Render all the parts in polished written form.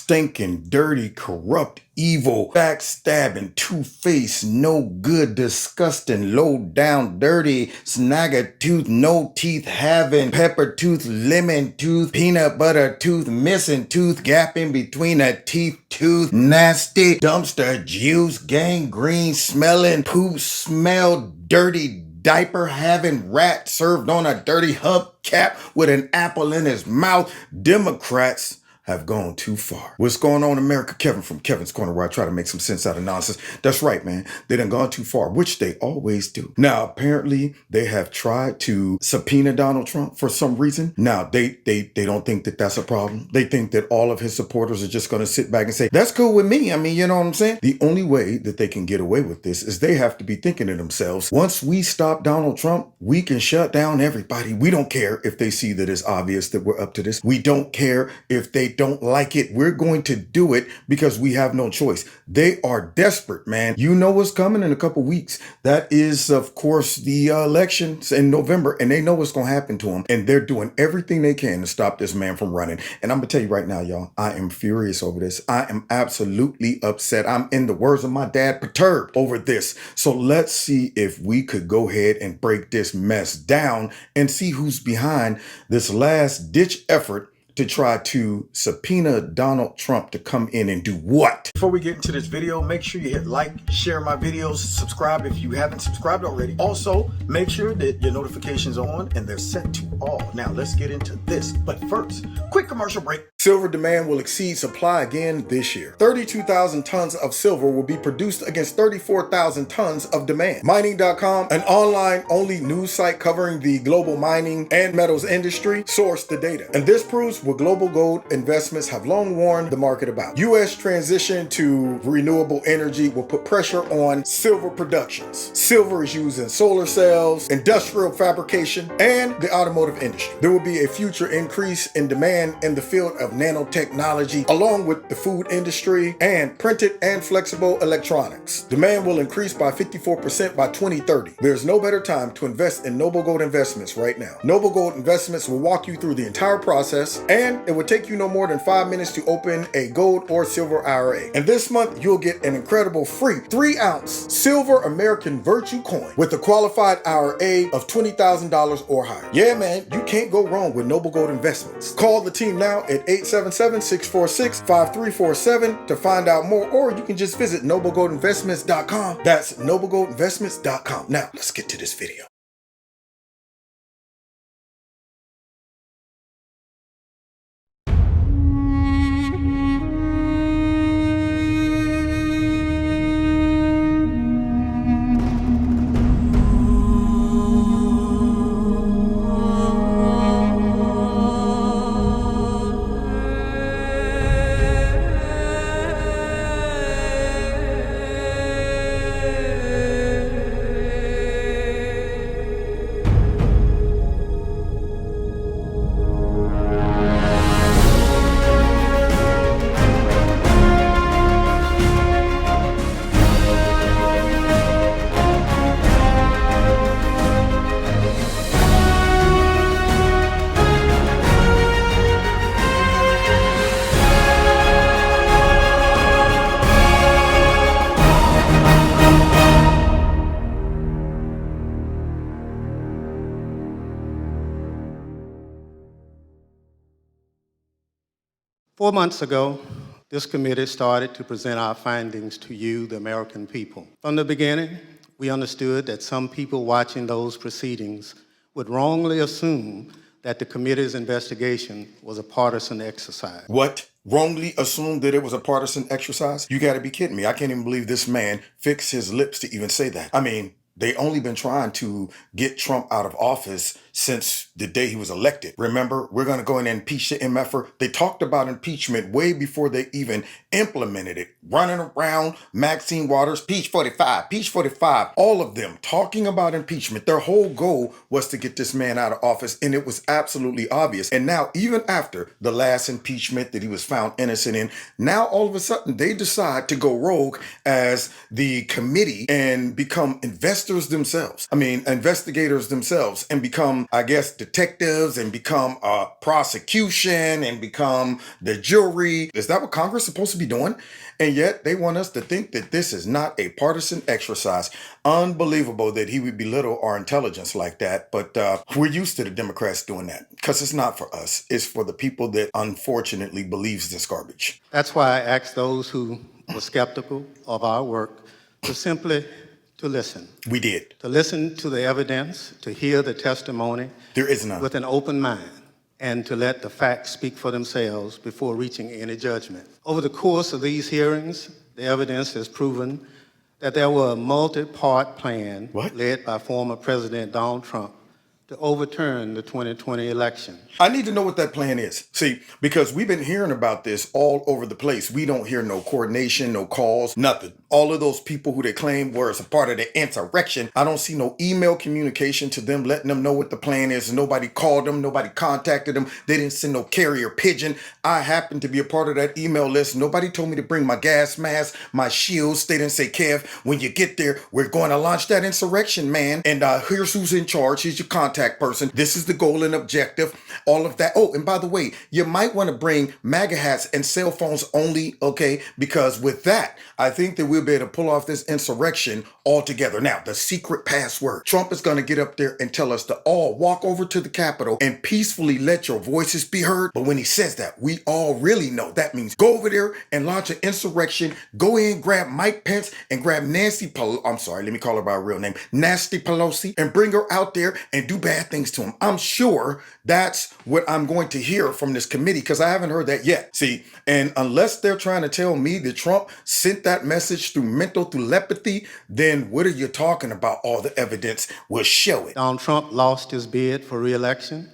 stinking, dirty, corrupt, evil, backstabbing, two-faced, no good, disgusting, low-down, dirty, snagger-tooth, no teeth having, pepper tooth, lemon tooth, peanut butter tooth, missing tooth, gap in between a teeth tooth, nasty, dumpster juice, gangrene, smelling, poop smell, dirty, diaper having rat served on a dirty hubcap with an apple in his mouth. Democrats have gone too far. What's going on, America? Kevin from Kevin's Corner, where I try to make some sense out of nonsense. That's right, man. They done gone too far, which they always do. Now, apparently, they have tried to subpoena Donald Trump for some reason. Now, they don't think that that's a problem. They think that all of his supporters are just going to sit back and say, that's cool with me. I mean, you know what I'm saying? The only way that they can get away with this is they have to be thinking to themselves, once we stop Donald Trump, we can shut down everybody. We don't care if they see that it's obvious that we're up to this. We don't care if they don't like it. We're going to do it because we have no choice. They are desperate, man. You know what's coming in a couple weeks. That is, of course, the elections in November, and they know what's going to happen to them, and they're doing everything they can to stop this man from running. And I'm going to tell you right now, y'all, I am furious over this. I am absolutely upset. I'm, in the words of my dad, perturbed over this. So let's see if we could go ahead and break this mess down and see who's behind this last ditch effort to try to subpoena Donald Trump to come in and do what? Before we get into this video, make sure you hit like, share my videos, subscribe if you haven't subscribed already. Also, make sure that your notifications are on and they're set to all. Now, let's get into this. But first, quick commercial break. Silver demand will exceed supply again this year. 32,000 tons of silver will be produced against 34,000 tons of demand. Mining.com, an online-only news site covering the global mining and metals industry, sourced the data. And this proves what global gold investments have long warned the market about. U.S. transition to renewable energy will put pressure on silver productions. Silver is used in solar cells, industrial fabrication, and the automotive industry. There will be a future increase in demand in the field of nanotechnology, along with the food industry and printed and flexible electronics. Demand will increase by 54% by 2030. There's no better time to invest in Noble Gold Investments right now. Noble Gold Investments will walk you through the entire process, and it will take you no more than 5 minutes to open a gold or silver IRA. And this month, you'll get an incredible free 3-ounce silver American Virtue coin with a qualified IRA of $20,000 or higher. Yeah, man, you can't go wrong with Noble Gold Investments. Call the team now at 877-646-5347 to find out more, or you can just visit noblegoldinvestments.com. That's noblegoldinvestments.com. Now, let's get to this video. Four months ago, this committee started to present our findings to you, the American people. From the beginning, we understood that some people watching those proceedings would wrongly assume that the committee's investigation was a partisan exercise. What? Wrongly assumed that it was a partisan exercise? You gotta be kidding me. I can't even believe this man fixed his lips to even say that. I mean, they only been trying to get Trump out of office since the day he was elected. Remember, we're going to go in and impeach the MFer. They talked about impeachment way before they even implemented it. Running around, Maxine Waters, Peach 45, all of them talking about impeachment. Their whole goal was to get this man out of office, and it was absolutely obvious. And now, even after the last impeachment that he was found innocent in, now all of a sudden they decide to go rogue as the committee and become investigators themselves, and become I guess, detectives and become prosecution and become the jury. Is that what Congress is supposed to be doing? And yet they want us to think that this is not a partisan exercise. Unbelievable that he would belittle our intelligence like that. But we're used to the Democrats doing that because it's not for us. It's for the people that unfortunately believes this garbage. That's why I asked those who were skeptical of our work to simply to listen. We did. To listen to the evidence, to hear the testimony. There is none. With an open mind, and to let the facts speak for themselves before reaching any judgment. Over the course of these hearings, the evidence has proven that there were a multi-part plan led by former President Donald Trump to overturn the 2020 election. I need to know what that plan is. See, because we've been hearing about this all over the place. We don't hear no coordination, no calls, nothing. All of those people who they claim were as a part of the insurrection, I don't see no email communication to them letting them know what the plan is. Nobody called them. Nobody contacted them. They didn't send no carrier pigeon. I happen to be a part of that email list. Nobody told me to bring my gas mask, my shields. They didn't say, Kev, when you get there, we're going to launch that insurrection, man. And here's who's in charge. Here's your contact person. This is the goal and objective. All of that. Oh, and by the way, you might want to bring MAGA hats and cell phones only, okay? Because with that, I think that we'll be able to pull off this insurrection altogether. Now, the secret password. Trump is going to get up there and tell us to all walk over to the Capitol and peacefully let your voices be heard. But when he says that, we all really know that means go over there and launch an insurrection. Go in, grab Mike Pence and grab Nancy Pelosi. I'm sorry, let me call her by her real name. Nasty Pelosi, and bring her out there and do bad things to him. I'm sure that's what I'm going to hear from this committee because I haven't heard that yet. See, and unless they're trying to tell me that Trump sent that message through mental telepathy, then what are you talking about? All the evidence will show it. Donald Trump lost his bid for re-election,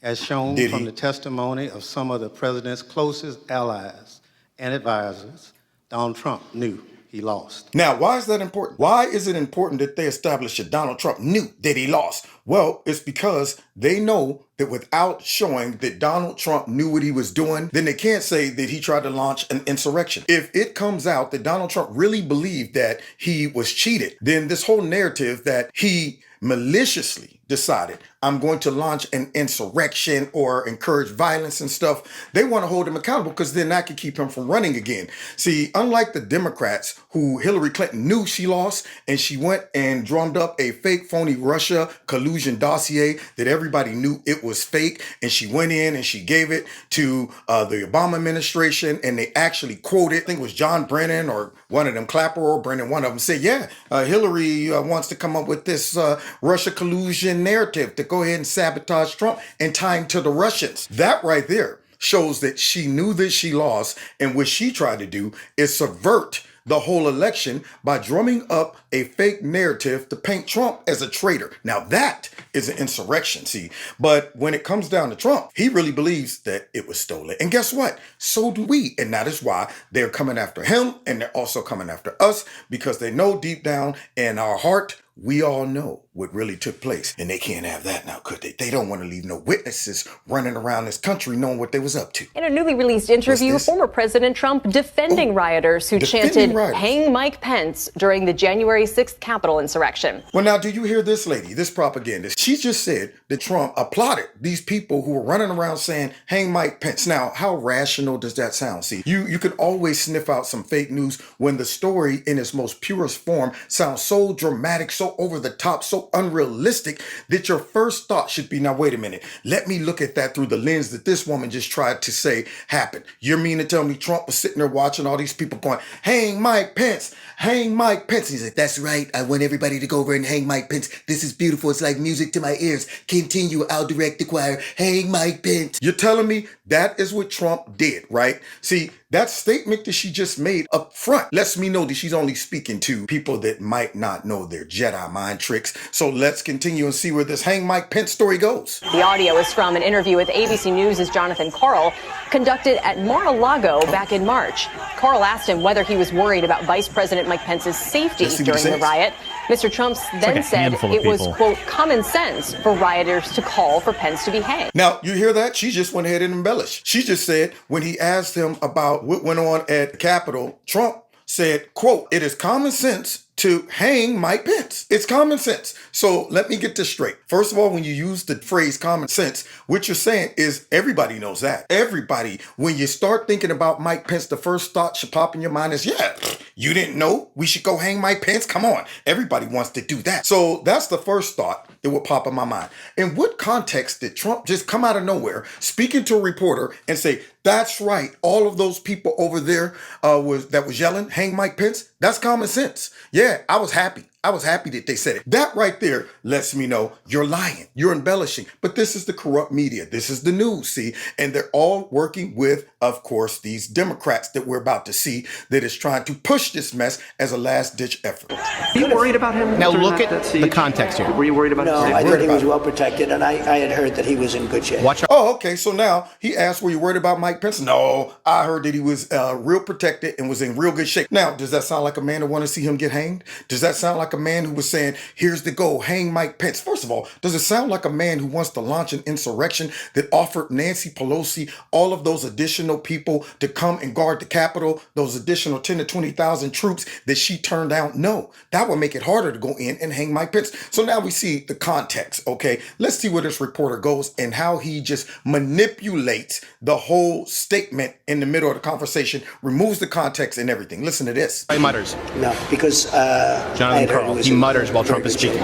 as shown from the testimony of some of the president's closest allies and advisors. Donald Trump knew he lost. Now, why is that important? Why is it important that they establish that Donald Trump knew that he lost? Well, it's because they know that without showing that Donald Trump knew what he was doing, then they can't say that he tried to launch an insurrection. If it comes out that Donald Trump really believed that he was cheated, then this whole narrative that he maliciously decided, I'm going to launch an insurrection or encourage violence and stuff, they want to hold him accountable because then that could keep him from running again. See, unlike the Democrats who Hillary Clinton knew she lost and she went and drummed up a fake phony Russia collusion dossier that everybody knew it was fake, and she went in and she gave it to the Obama administration, and they actually quoted, I think it was John Brennan or one of them, Clapper or Brennan, one of them said, yeah, Hillary wants to come up with this Russia collusion narrative to go ahead and sabotage Trump and tie him to the Russians. That right there shows that she knew that she lost, and what she tried to do is subvert the whole election by drumming up a fake narrative to paint Trump as a traitor. Now that is an insurrection, see. But when it comes down to Trump, he really believes that it was stolen. And guess what? So do we. And that is why they're coming after him, and they're also coming after us, because they know deep down in our heart, we all know what really took place. And they can't have that now, could they? They don't want to leave no witnesses running around this country knowing what they was up to. In a newly released interview, former President Trump defending rioters who chanted, "Hang Mike Pence," during the January 6th Capitol insurrection. Well, now, do you hear this lady, this propagandist? She just said that Trump applauded these people who were running around saying, "Hang Mike Pence." Now, how rational does that sound? See, you can always sniff out some fake news when the story in its most purest form sounds so dramatic, so over the top, so unrealistic that your first thought should be, now wait a minute, let me look at that through the lens that this woman just tried to say happened. You mean to tell me Trump was sitting there watching all these people going, "Hang Mike Pence, hang Mike Pence." He's like, "That's right, I want everybody to go over and hang Mike Pence. This is beautiful, it's like music to my ears. Continue, I'll direct the choir. Hang Mike Pence." You're telling me that is what Trump did, right? See, that statement that she just made up front lets me know that she's only speaking to people that might not know their Jedi mind tricks. So let's continue and see where this Hang Mike Pence story goes. The audio is from an interview with ABC News' Jonathan Karl, conducted at Mar-a-Lago back in March. Karl asked him whether he was worried about Vice President Mike Pence's safety during the riot. Mr. Trump then said it was, quote, common sense for rioters to call for Pence to be hanged. Now, you hear that? She just went ahead and embellished. She just said when he asked him about what went on at the Capitol, Trump said, quote, "It is common sense to hang Mike Pence." It's common sense. So let me get this straight. First of all, when you use the phrase common sense, what you're saying is everybody knows that. Everybody, when you start thinking about Mike Pence, the first thought should pop in your mind is, yeah, you didn't know we should go hang Mike Pence? Come on. Everybody wants to do that. So that's the first thought that would pop in my mind. In what context did Trump just come out of nowhere, speaking to a reporter and say, "That's right, all of those people over there that was yelling, hang Mike Pence"? That's common sense. Yeah, I was happy. I was happy that they said it. That right there lets me know you're lying. You're embellishing. But this is the corrupt media. This is the news, see? And they're all working with, of course, these Democrats that we're about to see that is trying to push this mess as a last-ditch effort. Are you worried about him? Now look at the context here. Were you worried about him? No, I thought he was well protected, and I had heard that he was in good shape. Watch out. Oh, okay. So now he asked, were you worried about Mike Pence? No, I heard that he was real protected and was in real good shape. Now, does that sound like a man who want to see him get hanged? Does that sound like a man who was saying, here's the goal, hang Mike Pence? First of all, does it sound like a man who wants to launch an insurrection that offered Nancy Pelosi all of those additional people to come and guard the Capitol, those additional 10 to 20,000 troops that she turned down? No, that would make it harder to go in and hang Mike Pence. So now we see the context, okay? Let's see where this reporter goes and how he just manipulates the whole statement in the middle of the conversation, removes the context and everything. Listen to this. He mutters. No, because Jonathan Karl, he mutters while Trump is speaking.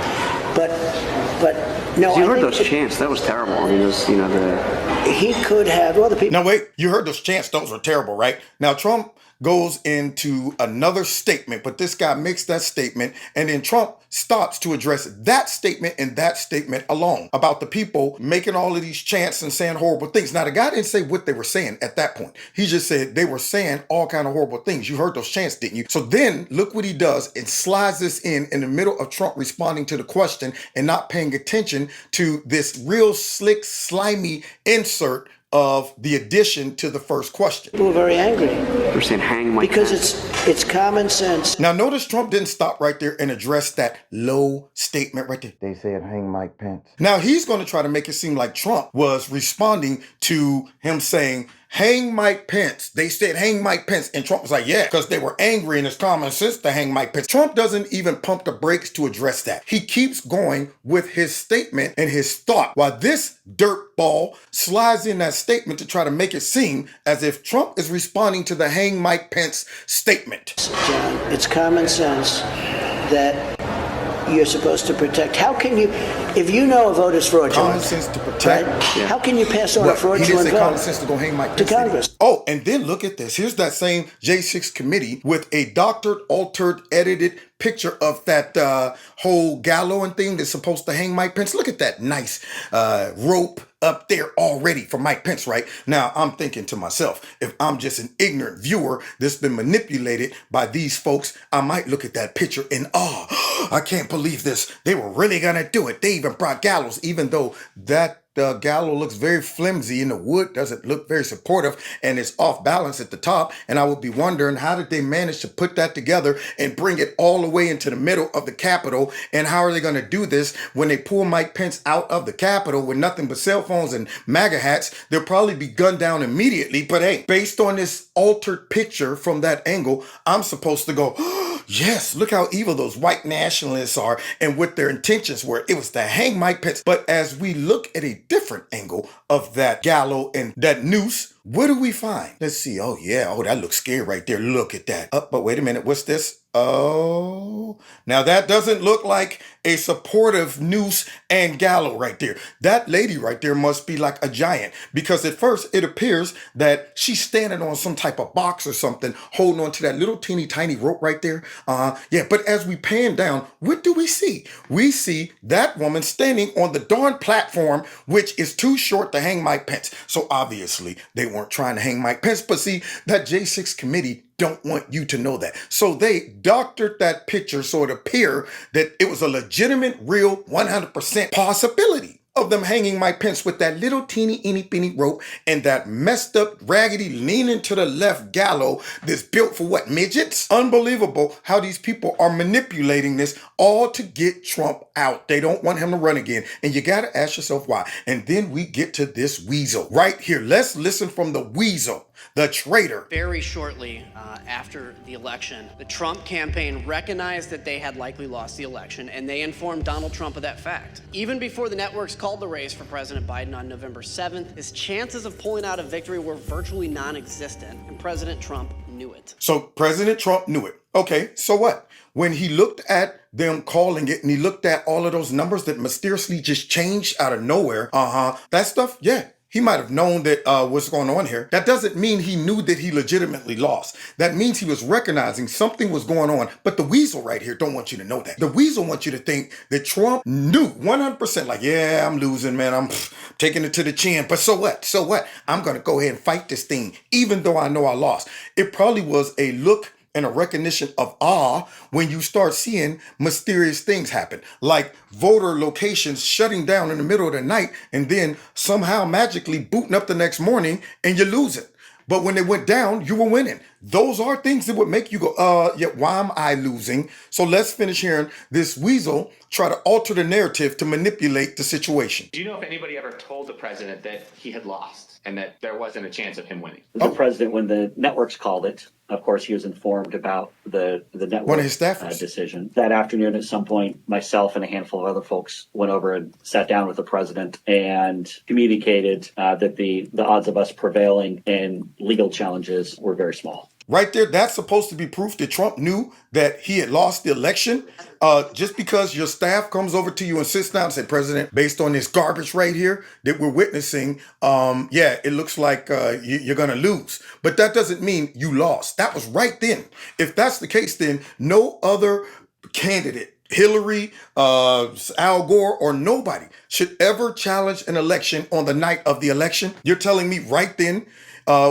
But no, You I heard think those chants. That was terrible. I mean, those, he could have. Well, the people. Now wait, you heard those chants. Those were terrible, right? Now Trump goes into another statement, but this guy makes that statement, and then Trump stops to address that statement and that statement alone about the people making all of these chants and saying horrible things. Now, the guy didn't say what they were saying at that point. He just said they were saying all kind of horrible things. You heard those chants, didn't you? So then look what he does and slides this in the middle of Trump responding to the question and not paying attention to this real slick, slimy insert of the addition to the first question. People were very angry. They're saying hang Mike Because Pence. it's common sense. Now notice Trump didn't stop right there and address that low statement right there. They said hang Mike Pence. Now he's going to try to make it seem like Trump was responding to him saying, hang Mike Pence. They said hang Mike Pence. And Trump was like, yeah, because they were angry and it's common sense to hang Mike Pence. Trump doesn't even pump the brakes to address that. He keeps going with his statement and his thought, while this dirtball slides in that statement to try to make it seem as if Trump is responding to the hang Mike Pence statement. John, it's common sense that you're supposed to protect. How can you, if you know a vote is fraudulent, Common sense to protect. right? How can you pass on a What, he fraudulent didn't say vote common sense to go hang Mike to Pence, did he? Congress? Oh, and then look at this. Here's that same J6 committee with a doctored, altered, edited picture of that whole Gallows thing that's supposed to hang Mike Pence. Look at that nice rope up there already for Mike Pence, right? Now, I'm thinking to myself, if I'm just an ignorant viewer that's been manipulated by these folks, I might look at that picture and, oh, I can't believe this. They were really gonna do it. They even brought Gallows, even though that Gallows looks very flimsy and the wood doesn't look very supportive and it's off balance at the top. And I would be wondering, how did they manage to put that together and bring it all the way into the middle of the Capitol? And how are they going to do this when they pull Mike Pence out of the Capitol with nothing but cell phones and MAGA hats? They'll probably be gunned down immediately. But hey, based on this altered picture from that angle, I'm supposed to go, oh, yes, look how evil those white nationalists are and what their intentions were. It was to hang Mike Pence. But as we look at a different angle of that Gallows and that noose, what do we find? Let's see. Oh, yeah. Oh, that looks scary right there. Look at that. But wait a minute. What's this? Oh, now that doesn't look like a supportive noose and Gallows right there. That lady right there must be like a giant, because at first it appears that she's standing on some type of box or something, holding on to that little teeny tiny rope right there. Yeah, but as we pan down, what do we see? We see that woman standing on the darn platform, which is too short to hang Mike Pence. So obviously they weren't trying to hang Mike Pence, but see, that J6 committee don't want you to know that. So they doctored that picture so it appear that it was a legitimate, real, 100% possibility of them hanging Mike Pence with that little teeny, peeny rope and that messed up, raggedy, leaning to the left Gallows that's built for what, midgets? Unbelievable how these people are manipulating this all to get Trump out. They don't want him to run again. And you got to ask yourself why. And then we get to this weasel right here. Let's listen from the weasel. the traitor. Very shortly after the election, the Trump campaign recognized that they had likely lost the election, and they informed Donald Trump of that fact. Even before the networks called the race for President Biden on November 7th, his chances of pulling out a victory were virtually non-existent, and President Trump knew it. So President Trump knew it. Okay, so what? When he looked at them calling it and he looked at all of those numbers that mysteriously just changed out of nowhere, that stuff, yeah. He might have known that what's going on here. That doesn't mean he knew that he legitimately lost. That means he was recognizing something was going on. But the weasel right here don't want you to know that. The weasel wants you to think that Trump knew 100%, like, yeah, I'm losing, man. I'm taking it to the chin. But so what? So what? I'm going to go ahead and fight this thing, even though I know I lost. It probably was a look and a recognition of awe when you start seeing mysterious things happen, like voter locations shutting down in the middle of the night and then somehow magically booting up the next morning and you're losing. But when they went down, you were winning. Those are things that would make you go, yeah, why am I losing? So let's finish hearing this weasel try to alter the narrative to manipulate the situation. Do you know if anybody ever told the president that he had lost and that there wasn't a chance of him winning? The president, when the networks called it, of course, he was informed about the network One of his staffers. Decision. That afternoon, at some point, myself and a handful of other folks went over and sat down with the president and communicated that the odds of us prevailing in legal challenges were very small. Right there, that's supposed to be proof that Trump knew that he had lost the election. Just because your staff comes over to you and sits down and says, President, based on this garbage right here that we're witnessing, yeah, it looks like you're going to lose. But that doesn't mean you lost. That was right then. If that's the case, then no other candidate, Hillary, Al Gore, or nobody should ever challenge an election on the night of the election. You're telling me right then,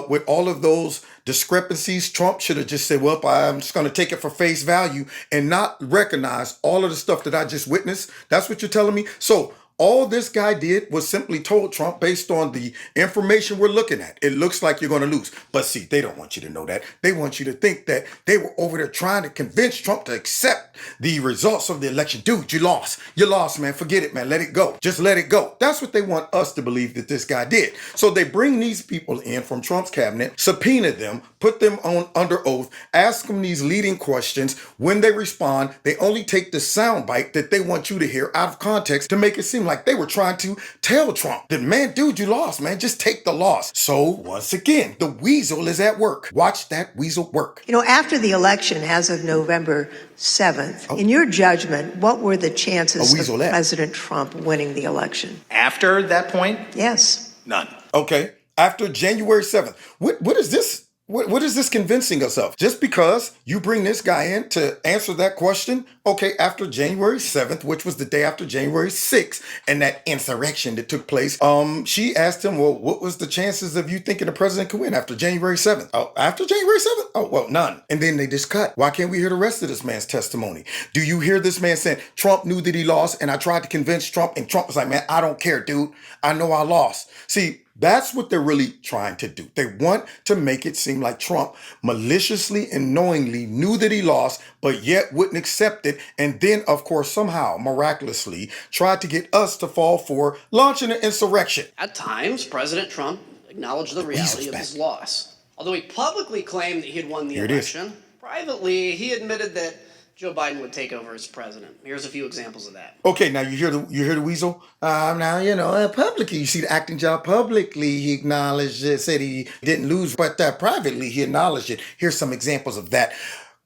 with all of those discrepancies, Trump should have just said, well, I'm just going to take it for face value and not recognize all of the stuff that I just witnessed. That's what you're telling me? So all this guy did was simply told Trump, based on the information we're looking at, it looks like you're going to lose. But see, they don't want you to know that. They want you to think that they were over there trying to convince Trump to accept the results of the election. Dude, you lost. You lost, man. Forget it, man. Let it go. Just let it go. That's what they want us to believe that this guy did. So they bring these people in from Trump's cabinet, subpoena them, put them on under oath, ask them these leading questions. When they respond, they only take the soundbite that they want you to hear out of context to make it seem like they were trying to tell Trump that, man, dude, you lost, man. Just take the loss. So once again, the weasel is at work. Watch that weasel work. You know, after the election, as of November 7th, in your judgment, what were the chances of President Trump winning the election? After that point? Yes. None. Okay. After January 7th. What is this? What is this convincing us of? Just because you bring this guy in to answer that question, okay, after January 7th, which was the day after January 6th, and that insurrection that took place, she asked him, well, what was the chances of you thinking the president could win after January 7th? Oh, after January 7th? Oh, well, none. And then they just cut. Why can't we hear the rest of this man's testimony? Do you hear this man saying, Trump knew that he lost, and I tried to convince Trump, and Trump was like, man, I don't care, dude. I know I lost. See, that's what they're really trying to do. They want to make it seem like Trump maliciously and knowingly knew that he lost, but yet wouldn't accept it. And then, of course, somehow, miraculously, tried to get us to fall for launching an insurrection. At times, President Trump acknowledged the reality of his loss. Although he publicly claimed that he had won the election, privately, he admitted that Joe Biden would take over as president. Here's a few examples of that. Okay, now you hear the weasel? Now, publicly, you see the acting job publicly, he acknowledged it, said he didn't lose, but privately, he acknowledged it. Here's some examples of that.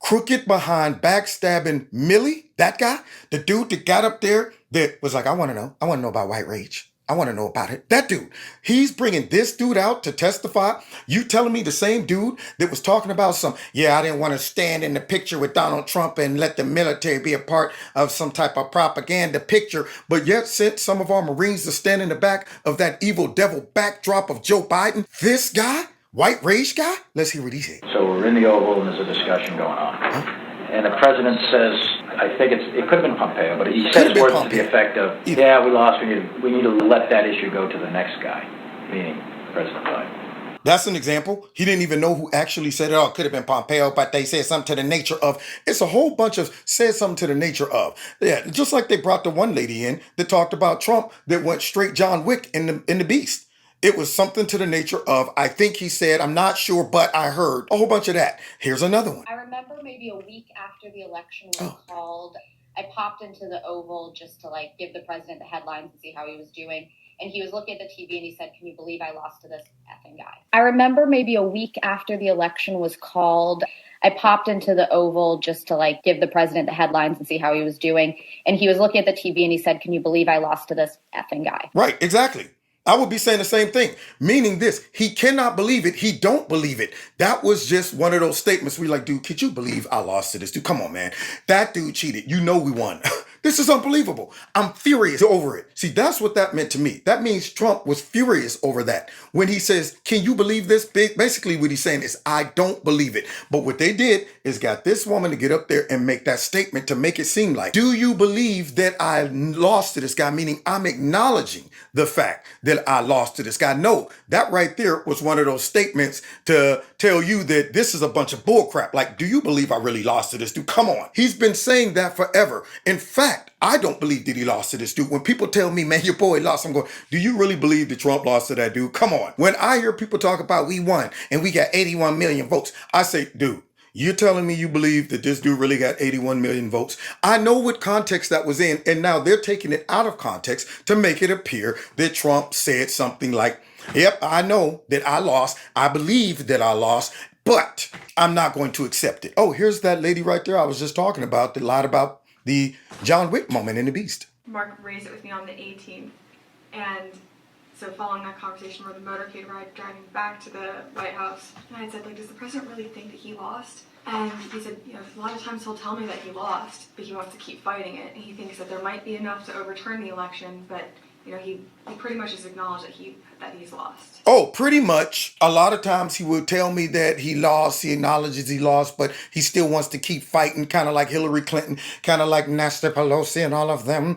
Crooked behind backstabbing Millie, that guy, the dude that got up there that was like, I want to know about white rage. I want to know about it. That dude, he's bringing this dude out to testify. You telling me the same dude that was talking about I didn't want to stand in the picture with Donald Trump and let the military be a part of some type of propaganda picture, but yet sent some of our Marines to stand in the back of that evil devil backdrop of Joe Biden. This guy, white rage guy? Let's hear what he said. So we're in the Oval and there's a discussion going on. And the president says, I think it could have been Pompeo, but he says words to the effect of, yeah, we lost, we need to let that issue go to the next guy, meaning President Biden. That's an example. He didn't even know who actually said it. Oh, it could have been Pompeo, but they said something to the nature of. It's a whole bunch of said something to the nature of. Yeah, just like they brought the one lady in that talked about Trump that went straight John Wick in the Beast. It was something to the nature of, I think he said, I'm not sure, but I heard. A whole bunch of that. Here's another one. I remember maybe a week after the election was called, I popped into the Oval just to like give the president the headlines and see how he was doing. And he was looking at the TV and he said, "Can you believe I lost to this effing guy?" I remember maybe a week after the election was called, I popped into the Oval just to like give the president the headlines and see how he was doing. And he was looking at the TV and he said, "Can you believe I lost to this effing guy?" Right, exactly. I would be saying the same thing, meaning this, he cannot believe it. He don't believe it. That was just one of those statements where you're like, dude, could you believe I lost to this dude? Come on, man. That dude cheated. You know we won. This is unbelievable. I'm furious over it. See, that's what that meant to me. That means Trump was furious over that. When he says, can you believe this? Basically what he's saying is, I don't believe it. But what they did is got this woman to get up there and make that statement to make it seem like, do you believe that I lost to this guy? Meaning I'm acknowledging the fact that I lost to this guy. No, that right there was one of those statements to tell you that this is a bunch of bullcrap. Like, do you believe I really lost to this dude? Come on. He's been saying that forever. In fact, I don't believe that he lost to this dude. When people tell me, man, your boy lost, I'm going, do you really believe that Trump lost to that dude? Come on. When I hear people talk about we won and we got 81 million votes, I say, dude, you're telling me you believe that this dude really got 81 million votes? I know what context that was in, and now they're taking it out of context to make it appear that Trump said something like, yep, I know that I lost. I believe that I lost, but I'm not going to accept it. Oh, here's that lady right there I was just talking about that lied about the John Wick moment in The Beast. Mark raised it with me on the 18th, and so following that conversation where the motorcade ride driving back to the White House, and I had said, like, does the president really think that he lost? And he said, you know, a lot of times he'll tell me that he lost, but he wants to keep fighting it, and he thinks that there might be enough to overturn the election, but you know, he pretty much has acknowledged that he's lost. Oh, pretty much. A lot of times he will tell me that he lost, he acknowledges he lost, but he still wants to keep fighting, kind of like Hillary Clinton, kind of like Nancy Pelosi and all of them.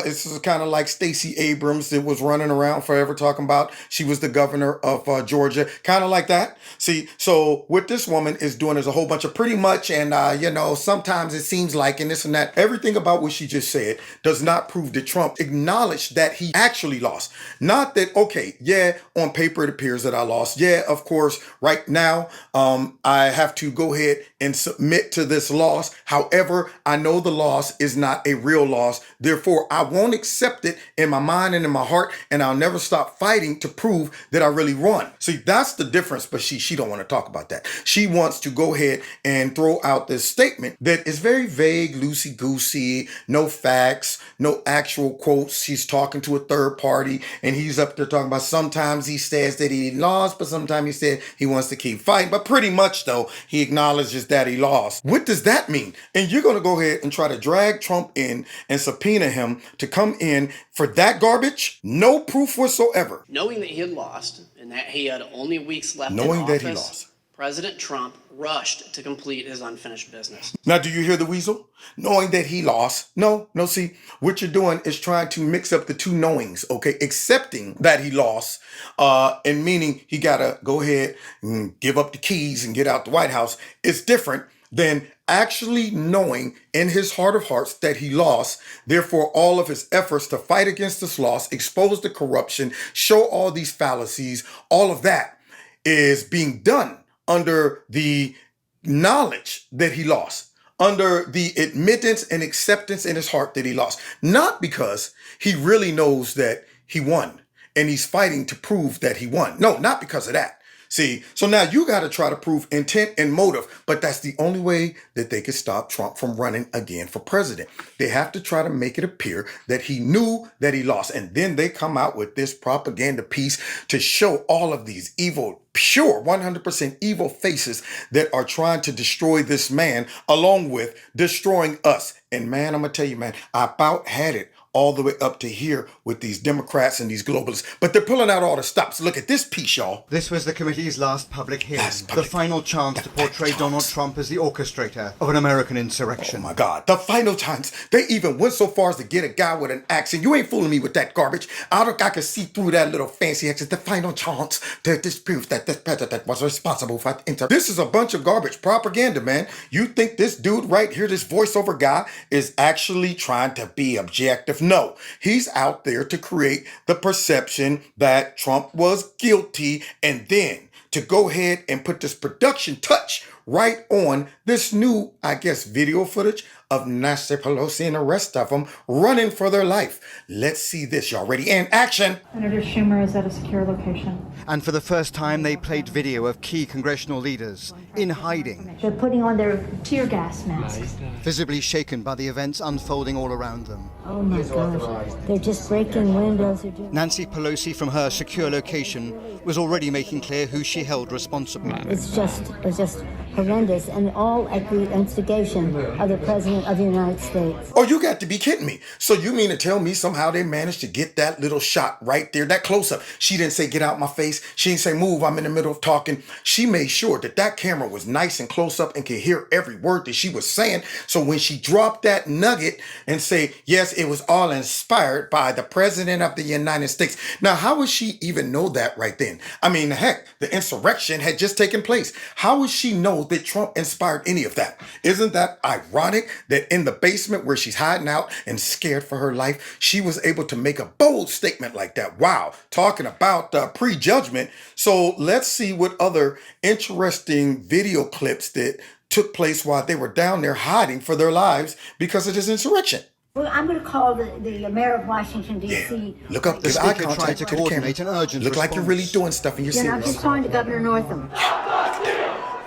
This is kind of like Stacey Abrams that was running around forever talking about she was the governor of Georgia, kind of like that. See, so what this woman is doing is a whole bunch of pretty much, and you know, sometimes it seems like, and this and that. Everything about what she just said does not prove that Trump acknowledged that he actually lost. Not that, okay, yeah, on paper it appears that I lost. Yeah, of course, right now I have to go ahead and submit to this loss. However, I know the loss is not a real loss. Therefore, I won't accept it in my mind and in my heart, and I'll never stop fighting to prove that I really won. See, that's the difference, but she don't want to talk about that. She wants to go ahead and throw out this statement that is very vague, loosey-goosey, no facts, no actual quotes. She's talking to a third party, and he's up there talking about sometimes he says that he lost, but sometimes he said he wants to keep fighting. But pretty much, though, he acknowledges that he lost. What does that mean? And you're going to go ahead and try to drag Trump in and subpoena him to come in for that garbage? No proof whatsoever. Knowing that he had lost and that he had only weeks left Knowing in office, that he lost. President Trump rushed to complete his unfinished business. Now, do you hear the weasel? Knowing that he lost. No, see, what you're doing is trying to mix up the two knowings, okay? Accepting that he lost, and meaning he got to go ahead and give up the keys and get out the White House. It's different than actually knowing in his heart of hearts that he lost. Therefore, all of his efforts to fight against this loss, expose the corruption, show all these fallacies, all of that is being done under the knowledge that he lost, under the admittance and acceptance in his heart that he lost. Not because he really knows that he won and he's fighting to prove that he won. No, not because of that. See, so now you got to try to prove intent and motive, but that's the only way that they could stop Trump from running again for president. They have to try to make it appear that he knew that he lost, and then they come out with this propaganda piece to show all of these evil, pure 100% evil faces that are trying to destroy this man along with destroying us. And man, I'm going to tell you, man, I about had it all the way up to here with these Democrats and these globalists. But they're pulling out all the stops. Look at this piece, y'all. This was the committee's last public hearing. The final chance to portray Donald Trump as the orchestrator of an American insurrection. Oh my God. The final chance. They even went so far as to get a guy with an accent. You ain't fooling me with that garbage. I can see through that little fancy accent. The final chance to disprove that this president was responsible for This is a bunch of garbage propaganda, man. You think this dude right here, this voiceover guy, is actually trying to be objective? narrative. No, he's out there to create the perception that Trump was guilty, and then to go ahead and put this production touch right on this new, I guess, video footage of Nancy Pelosi and the rest of them running for their life. Let's see this. Y'all ready? And action. Senator Schumer is at a secure location. And for the first time, they played video of key congressional leaders in hiding. They're putting on their tear gas masks. Visibly shaken by the events unfolding all around them. Oh my gosh. They're just breaking windows. Nancy Pelosi, from her secure location, was already making clear who she held responsible. It's just horrendous, and all at the instigation of the President of the United States. Oh, you got to be kidding me. So you mean to tell me somehow they managed to get that little shot right there, that close-up? She didn't say, get out my face. She didn't say, move, I'm in the middle of talking. She made sure that that camera was nice and close up and could hear every word that she was saying. So when she dropped that nugget and say, yes, it was all inspired by the President of the United States. Now, how would she even know that right then? I mean, heck, the insurrection had just taken place. How would she know that Trump inspired any of that? Isn't that ironic that in the basement where she's hiding out and scared for her life, she was able to make a bold statement like that? Wow, talking about prejudgment. So let's see what other interesting video clips that took place while they were down there hiding for their lives because of this insurrection. Well, I'm going to call the mayor of Washington, D.C. Yeah. Look up, give eye contact to the camera. An urgent Look like you're really doing stuff and you're serious. I'm just calling to Governor Northam.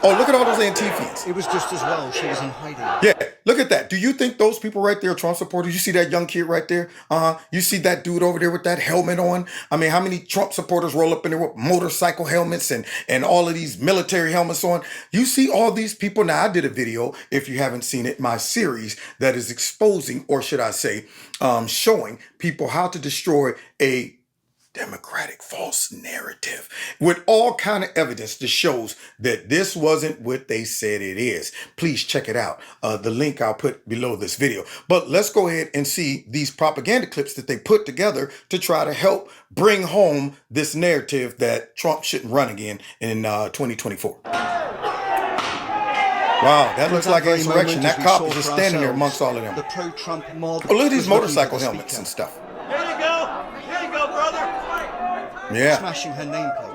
Oh, look at all those Antifas. It was just as well she was in hiding. Yeah, look at that. Do you think those people right there are Trump supporters? You see that young kid right there? You see that dude over there with that helmet on? I mean, how many Trump supporters roll up in there with motorcycle helmets and all of these military helmets on? You see all these people. Now, I did a video, if you haven't seen it, my series that is exposing, or should I say, showing people how to destroy a Democratic false narrative with all kind of evidence that shows that this wasn't what they said it is. Please check it out. The link I'll put below this video. But let's go ahead and see these propaganda clips that they put together to try to help bring home this narrative that Trump shouldn't run again in 2024. Wow, that looks like an insurrection. That cop is just standing there amongst all of them. The pro-Trump mob. Oh, look at these motorcycle helmets and stuff. Here you go. Here you go, brother. Yeah. Smashing her nameplate.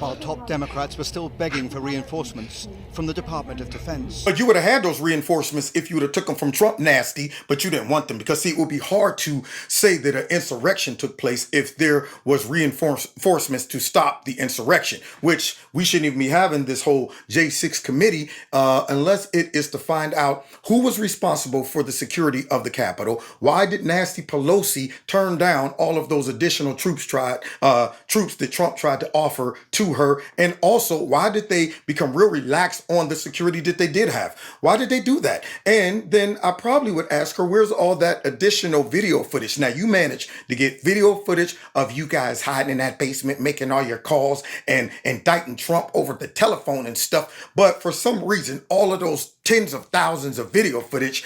While top Democrats were still begging for reinforcements from the Department of Defense. But you would have had those reinforcements if you would have took them from Trump nasty, but you didn't want them because, see, it would be hard to say that an insurrection took place if there was reinforcements to stop the insurrection, which we shouldn't even be having this whole J6 committee unless it is to find out who was responsible for the security of the Capitol. Why did Nancy Pelosi turn down all of those additional troops that Trump tried to offer to her? And also, why did they become real relaxed on the security that they did have? Why did they do that? And then I probably would ask her, where's all that additional video footage? Now, you managed to get video footage of you guys hiding in that basement, making all your calls and indicting Trump over the telephone and stuff. But for some reason, all of those tens of thousands of video footage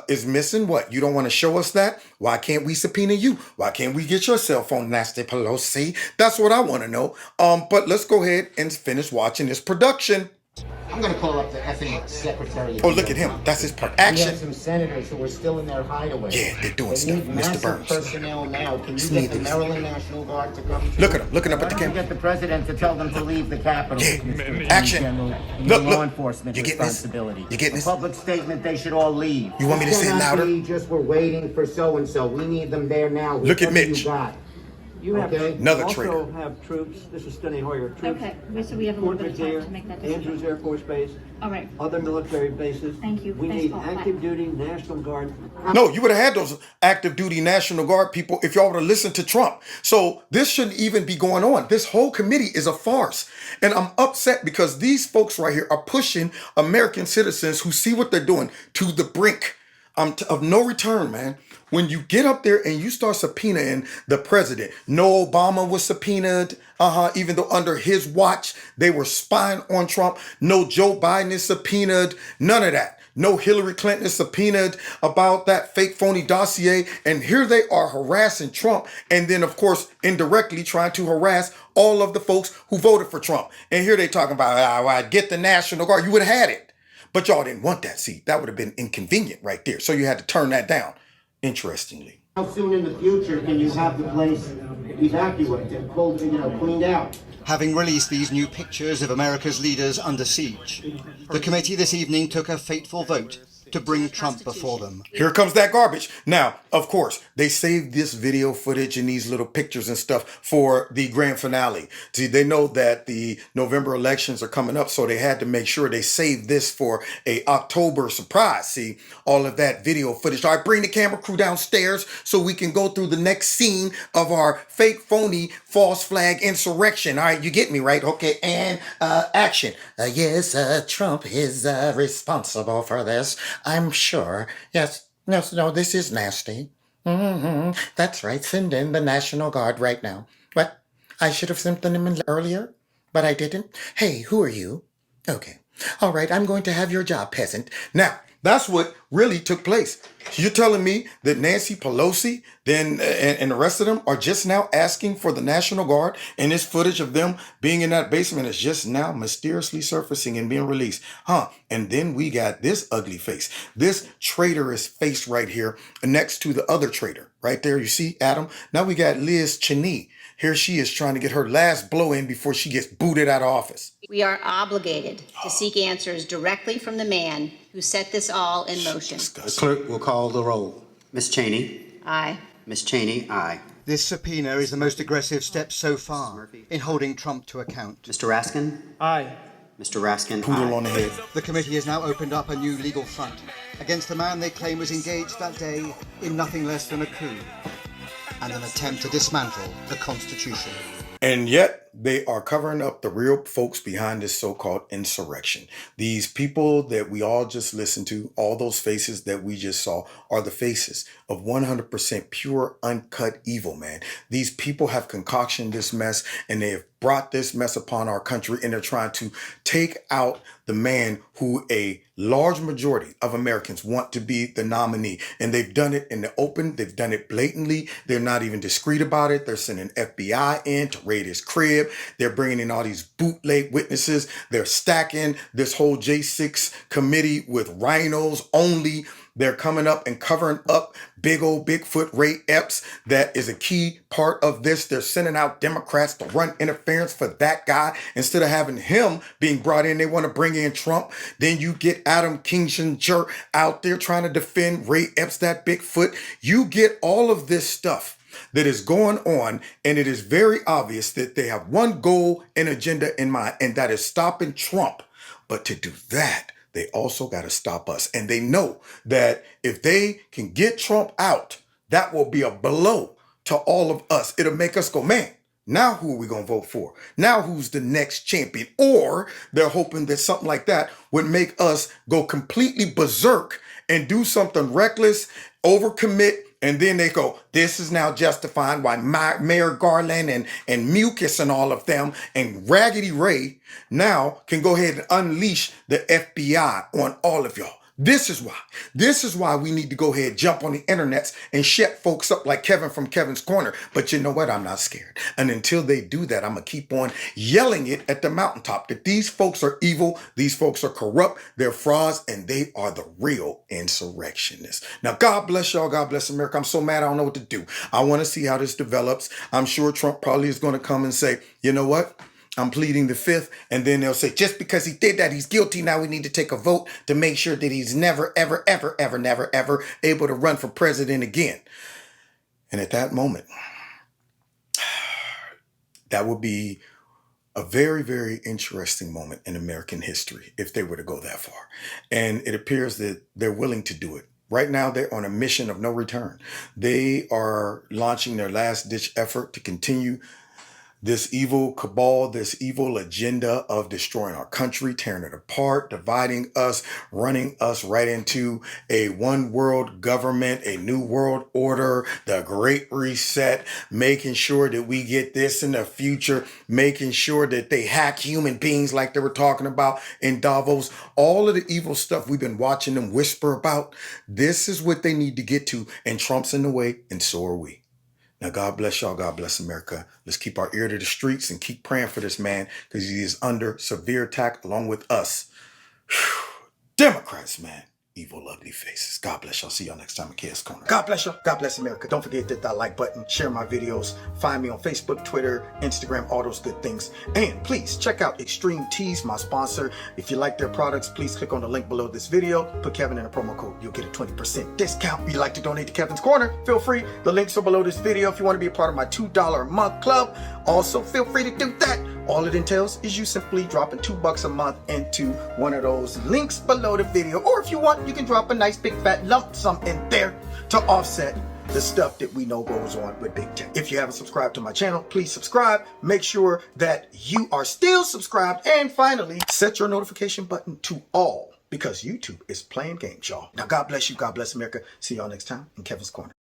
is missing. What? You don't want to show us that? Why can't we subpoena you? Why can't we get your cell phone, Nancy Pelosi? That's what I want to know. But let's go ahead and finish watching this production. I'm going to call up the effing Secretary. Oh, look at him. That's his part. Action. We have some senators who are still in their hideaway. Yeah, they're doing stuff. Mr. Burns. Personnel now. Can you get the Maryland National Guard to come? Look at him. Looking up at the camera. Get the president to tell them to leave the Capitol. Yeah. Action. Look. Law enforcement you getting responsibility. This? You getting this? Public statement. They should all leave. You want me to say it louder? We just were waiting for so and so. We need them there now. Look at Mitch. You have another also traitor. Have troops. This is Steny Hoyer. Troops. Okay, so we have a little bit of time to make that decision. Andrews Air Force Base. All right. Other military bases. Thank you. We need active duty National Guard. No, you would have had those active duty National Guard people if y'all would have listened to Trump. So this shouldn't even be going on. This whole committee is a farce. And I'm upset because these folks right here are pushing American citizens who see what they're doing to the brink of no return, man. When you get up there and you start subpoenaing the president, no Obama was subpoenaed, even though under his watch, they were spying on Trump. No Joe Biden is subpoenaed, none of that. No Hillary Clinton is subpoenaed about that fake phony dossier. And here they are harassing Trump. And then, of course, indirectly trying to harass all of the folks who voted for Trump. And here they talking about, I'd get the National Guard. You would have had it. But y'all didn't want that. See, that would have been inconvenient right there. So you had to turn that down. interestingly. How soon in the future can you have the place evacuated, pulled, cleaned out? Having released these new pictures of America's leaders under siege, the committee this evening took a fateful vote to bring Trump before them. Here comes that garbage. Now, of course, they saved this video footage and these little pictures and stuff for the grand finale. See, they know that the November elections are coming up, so they had to make sure they saved this for a October surprise. See, all of that video footage. All right, bring the camera crew downstairs so we can go through the next scene of our fake, phony, false flag insurrection. All right, you get me, right? Okay, and action. Yes, Trump is responsible for this. I'm sure. Yes. No, this is nasty. That's right. Send in the National Guard right now. What? I should have sent them in earlier, but I didn't. Hey, who are you? Okay. All right, I'm going to have your job, peasant. Now, that's what really took place. You're telling me that Nancy Pelosi and the rest of them are just now asking for the National Guard, and this footage of them being in that basement is just now mysteriously surfacing and being released. And then we got this ugly face, this traitorous face right here next to the other traitor right there. You see, Adam? Now we got Liz Cheney. Here she is trying to get her last blow in before she gets booted out of office. We are obligated to seek answers directly from the man who set this all in motion. The clerk will call the roll. Ms. Cheney? Aye. Ms. Cheney, aye. This subpoena is the most aggressive step so far in holding Trump to account. Mr. Raskin? Aye. Mr. Raskin, Poodle on the head. The committee has now opened up a new legal front against a man they claim was engaged that day in nothing less than a coup and an attempt to dismantle the Constitution. And yet they are covering up the real folks behind this so-called insurrection. These people that we all just listened to, all those faces that we just saw, are the faces of 100% pure, uncut evil, man. These people have concocted this mess, and they have brought this mess upon our country, and they're trying to take out the man who a large majority of Americans want to be the nominee. And they've done it in the open. They've done it blatantly. They're not even discreet about it. They're sending FBI in to raid his crib. They're bringing in all these bootleg witnesses. They're stacking this whole J6 committee with rhinos only. They're coming up and covering up big old Bigfoot Ray Epps. That is a key part of this. They're sending out Democrats to run interference for that guy. Instead of having him being brought in, they want to bring in Trump. Then you get Adam Kinzinger out there trying to defend Ray Epps, that Bigfoot. You get all of this stuff that is going on, and it is very obvious that they have one goal and agenda in mind, and that is stopping Trump. But to do that, they also got to stop us. And they know that if they can get Trump out, that will be a blow to all of us. It'll make us go, man, now who are we going to vote for? Now who's the next champion? Or they're hoping that something like that would make us go completely berserk and do something reckless, overcommit, and then they go, this is now justifying why Mayor Garland and Mucus and all of them and Raggedy Ray now can go ahead and unleash the FBI on all of y'all. This is why. This is why we need to go ahead, jump on the internets and shut folks up like Kevin from Kevin's Corner. But you know what? I'm not scared. And until they do that, I'm going to keep on yelling it at the mountaintop that these folks are evil. These folks are corrupt. They're frauds, and they are the real insurrectionists. Now, God bless y'all. God bless America. I'm so mad I don't know what to do. I want to see how this develops. I'm sure Trump probably is going to come and say, you know what? I'm pleading the fifth. And then they'll say, just because he did that, he's guilty. Now we need to take a vote to make sure that he's never, ever, ever, ever, never, ever able to run for president again. And at that moment, that would be a very, very interesting moment in American history if they were to go that far. And it appears that they're willing to do it. Right now, they're on a mission of no return. They are launching their last-ditch effort to continue this evil cabal, this evil agenda of destroying our country, tearing it apart, dividing us, running us right into a one world government, a new world order, the Great Reset, making sure that we get this in the future, making sure that they hack human beings like they were talking about in Davos. All of the evil stuff we've been watching them whisper about, this is what they need to get to, and Trump's in the way, and so are we. Now, God bless y'all. God bless America. Let's keep our ear to the streets and keep praying for this man because he is under severe attack along with us. Whew. Democrats, man. evil, ugly faces. God bless y'all. See y'all next time in Chaos Corner. God bless y'all. God bless America. Don't forget to hit that like button. Share my videos. Find me on Facebook, Twitter, Instagram, all those good things. And please check out Extreme Teas, my sponsor. If you like their products, please click on the link below this video. Put Kevin in a promo code. You'll get a 20% discount. If you'd like to donate to Kevin's Corner, feel free. The links are below this video. If you want to be a part of my $2 a month club, also feel free to do that. All it entails is you simply dropping $2 a month into one of those links below the video. Or if you want, you can drop a nice big fat lump sum in there to offset the stuff that we know goes on with big tech. If you haven't subscribed to my channel, please subscribe. Make sure that you are still subscribed. And finally, set your notification button to all, because YouTube is playing games, y'all. Now, God bless you. God bless America. See y'all next time in Kevin's Corner.